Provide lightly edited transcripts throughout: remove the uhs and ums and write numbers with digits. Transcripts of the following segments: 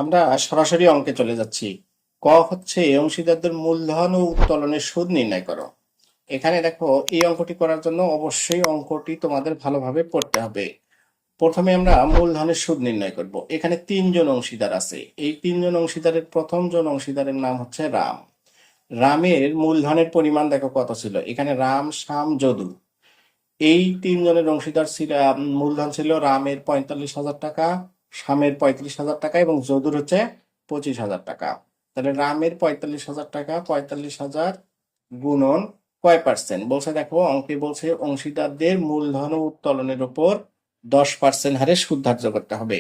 আমরা সরাসরি অঙ্কে চলে যাচ্ছি। ক হচ্ছে অংশীদারদের মূলধন ও উত্তোলনের সুদ নির্ণয় করো। এখানে দেখো, এই অঙ্কটি করার জন্য অবশ্যই অঙ্কটি তোমাদের ভালোভাবে পড়তে হবে। প্রথমে আমরা মূলধনের সুদ নির্ণয় করব। এখানে তিনজন অংশীদার আছে। এই তিনজন অংশীদারের প্রথম জন অংশীদারের নাম হচ্ছে রাম। রামের মূলধনের পরিমাণ দেখো কত ছিল। এখানে রাম, শ্যাম, যদু, এই তিনজনের অংশীদার ছিল। মূলধন ছিল রামের 45,000 টাকা, শ্যামের 35,000 টাকা এবং যদুর হচ্ছে 25,000 টাকা। তাহলে রামের 45,000 টাকা, 45,000 গুণন কয় পার্সেন্ট বলছে, দেখো অঙ্কে বলছে অংশীদারদের মূলধন ও উত্তোলনের উপর 10% হারে সুদ ধার্য করতে হবে।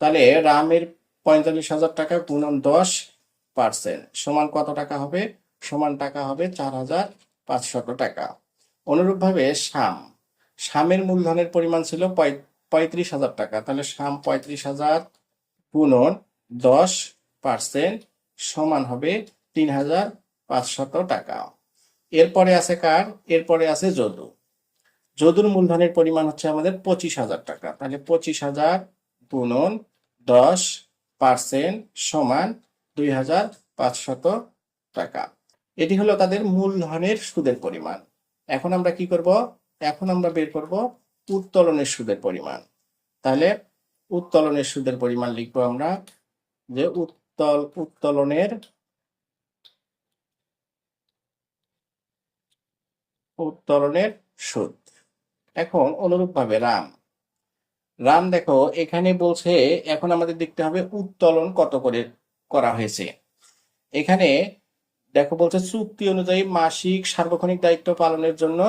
তাহলে রামের 45,000 টাকা গুণন 10% সমান কত টাকা হবে? সমান টাকা হবে 4,500 টাকা। অনুরূপভাবে শ্যামের মূলধনের পরিমাণ ছিল 35,000 টাকা। তাহলে শ্যাম 35,000 গুণন 10% সমান হবে 3,500 টাকা। এরপরে আছে কার? এরপরে আছে যদু। যদুর মূলধনের পরিমাণ হচ্ছে আমাদের 25,000 টাকা। তাহলে 25,000 গুণন 10% সমান 2,500 টাকা। এটি হলো তাদের মূলধনের সুদের পরিমাণ। এখন আমরা কি করব? এখন আমরা বের করব উত্তোলনের সুদের পরিমাণ। তাহলে উত্তোলনের সুদের পরিমাণ লিখবো আমরা, যে উত্তোলনের সুদ। এখন অনুরূপভাবে রাম দেখো এখানে বলছে, এখন আমাদের দেখতে হবে উত্তোলন কত করে করা হয়েছে। এখানে দেখো বলছে চুক্তি অনুযায়ী মাসিক সার্বক্ষণিক দায়িত্ব পালনের জন্য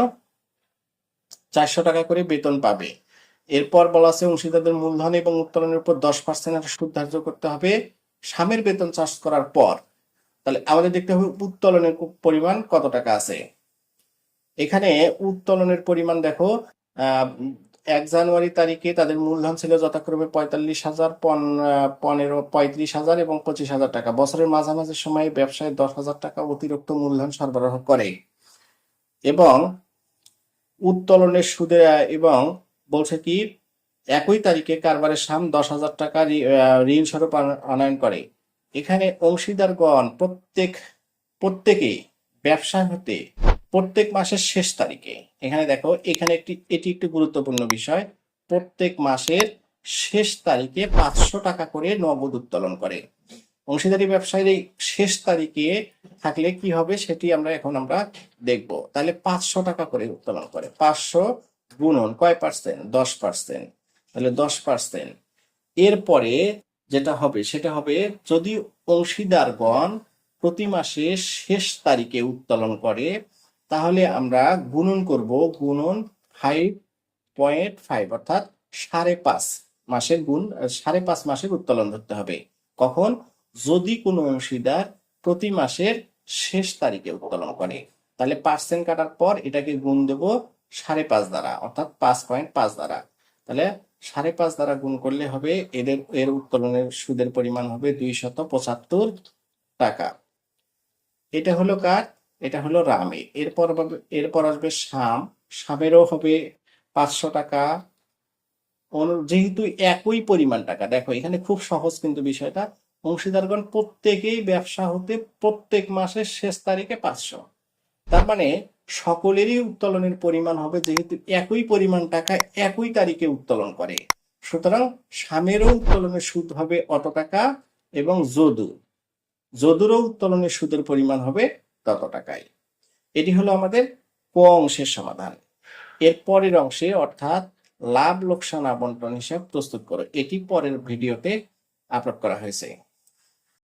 400 টাকা করে বেতন পাবে। এরপর বলা আছে অংশীদারদের মূলধন এবং উত্তোলনের উপর 10% সুদ ধার্য করতে হবে শ্যামের বেতন চার্জ করার পর। তাহলে আমাদের দেখতে হবে উত্তোলনের পরিমাণ কত টাকা আছে। এখানে উত্তোলনের পরিমাণ দেখো, 1 জানুয়ারি তারিখে তাদের মূলধন ছিল যথাক্রমে 45,000, 35,000 এবং 25,000 টাকা। বছরের মাঝামাঝি সময়ে ব্যবসায় 10,000 টাকা অতিরিক্ত মূলধন সরবরাহ করে এবং উত্তোলনের সুদে এবং বলছে কি, একই তারিখে কারবারের শ্যাম 10,000 টাকা ঋণ স্বরূপ আনয়ন করে। এখানে অংশীদারগণ প্রত্যেকেই ব্যবসা হতে প্রত্যেক মাসের শেষ তারিখে, এখানে দেখো এখানে এটি একটি গুরুত্বপূর্ণ বিষয়, প্রত্যেক মাসের শেষ তারিখে 500 টাকা করে নগদ উত্তোলন করে। অংশীদারি ব্যবসায়ের এই শেষ তারিখে থাকলে কি হবে সেটি আমরা দেখব। তাহলে 500 টাকা করে উত্তোলন করে। 500 গুণন কয় পার্সেন্ট? 10%। তাহলে 10%। এরপরে যেটা হবে সেটা হবে, যদি অংশীদারগণ প্রতি মাসে শেষ তারিখে উত্তোলন করে তাহলে আমরা গুণন করব, গুণন 5.5 অর্থাৎ 5.5 মাসের 5.5 মাসের উত্তোলন ধরতে হবে। কখন? যদি কোনো অংশীদার প্রতি মাসের শেষ তারিখে উত্তোলন করে। তাহলে পার্সেন্ট কাটার পর এটাকে গুণ দেব 5.5 দ্বারা, অর্থাৎ 5.5 দ্বারা। তাহলে 5.5 দ্বারা গুণ করলে হবে এর উত্তোলনের সুদের পরিমাণ হবে 275 টাকা। এটা হলো কার? এটা হলো রামের। এরপর আসবে শ্যামেরও হবে 500 টাকা। যেহেতু একই পরিমাণ টাকা, দেখো এখানে খুব সহজ কিন্তু বিষয়টা, অংশীদারগণ প্রত্যেকেই ব্যবসা হতে প্রত্যেক মাসের শেষ তারিখে 500, তার মানে সকলেরই উত্তোলনের পরিমাণ হবে, যেহেতু একই পরিমাণ টাকা একই তারিখে উত্তোলন করে, সুতরাং শ্যামেরও উত্তোলনের সুদ হবে অত টাকা এবং যদুরও উত্তোলনের সুদের পরিমাণ হবে তত টাকায়। এটি হলো আমাদের ক অংশের সমাধান। এর পরের অংশে অর্থাৎ লাভ লোকসান আবন্টন হিসাব প্রস্তুত করো, এটি পরের ভিডিওতে আপলোড করা হয়েছে।